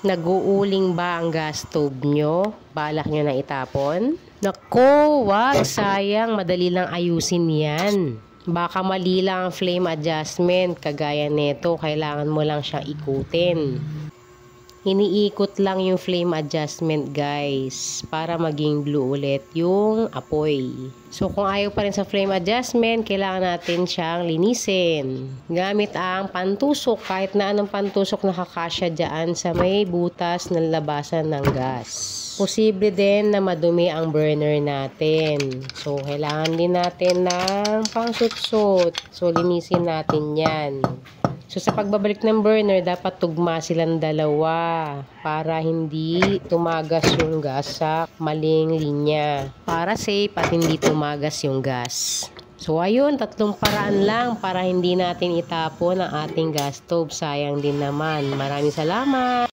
Nag-uuling ba ang gas stove nyo? Balak nyo na itapon? Naku, wag, sayang, madali lang ayusin yan. Baka mali lang ang flame adjustment, kagaya neto, kailangan mo lang siyang ikutin. Iniikot lang yung flame adjustment guys, para maging blue ulit yung apoy. So kung ayaw pa rin sa flame adjustment, kailangan natin siyang linisin. Gamit ang pantusok, kahit na anong pantusok nakakasya dyan sa may butas ng labasan ng gas. Posible din na madumi ang burner natin. So kailangan din natin ng pangsutsut. So linisin natin yan. So sa pagbabalik ng burner, dapat tugma silang dalawa para hindi tumagas yung gas sa maling linya. Para safe at hindi tumagas yung gas. So ayun, 3 paraan lang para hindi natin itapon ang ating gas stove. Sayang din naman. Maraming salamat!